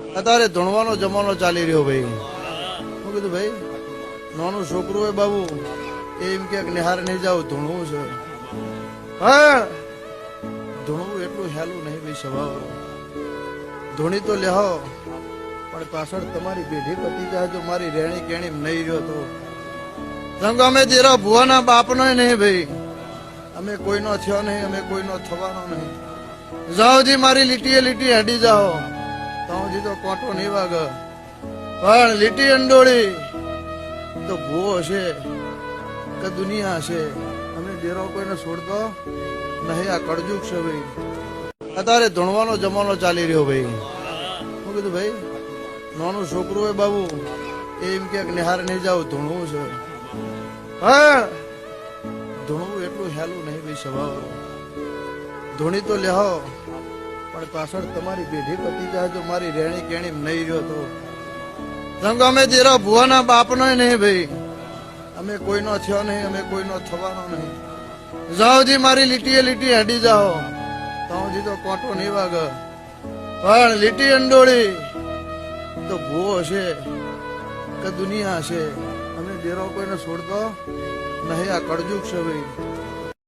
અત્યારે ધૂણવાનો જમાનો ચાલી રહ્યો ભાઈ. હું કીધું ભાઈ નાનું છોકરું હોય બાબુ એમ કે નિહાર નહીં જાવ ધૂણવું છે. હા ધૂણવું એટલું હેલું નહીં ભાઈ સ્વભાવ. ધૂણી તો લેહો પણ પાછળ તમારી પેઢી પતી જાય જો મારી રેણી કેણી નહીં રહ્યો તો સંગ અમે તેરા ભુવાના બાપનો નહીં ભાઈ. અમે કોઈનો થયો નહીં, અમે કોઈનો થવાનો નહીં. જાઓજી મારી લીટીએ લીટી હેડી જાઓ તાજી તો કોટો નહીં વાગ. પણ લીટી અંડોળી તો ભૂવો હશે કે દુનિયા હશે અમે ડેરો કોઈને છોડતો નહીં. આ કળજુગ છે ભાઈ. અત્યારે ધૂણવાનો જમાનો ચાલી રહ્યો ભાઈ. હું કીધું ભાઈ નાનું છોકરું હોય બાબુ એમ કે નિહાર નહીં જાવ ધૂણવું છે. હા ધૂણવું એટલું હેલું નહીં ભાઈ સ્વભાવ. ધૂણી તો લેહો પણ પાછળ તમારી પેઢી પતી જાય જો મારી રેણી કેણી નહીં રહ્યો તો સંગ અમે તેરા ભુવાના બાપનો નહીં ભાઈ. અમે કોઈનો થયો નહીં, અમે કોઈનો થવાનો નહીં. જાઓજી મારી લીટીએ લીટી હેડી જાઓ તાજી તો કોટો નહીં વાગ. પણ લીટી અંડોળી તો ભૂવો હશે કે દુનિયા હશે અમે ડેરો કોઈને છોડતો નહીં. આ કળજુગ છે ભાઈ.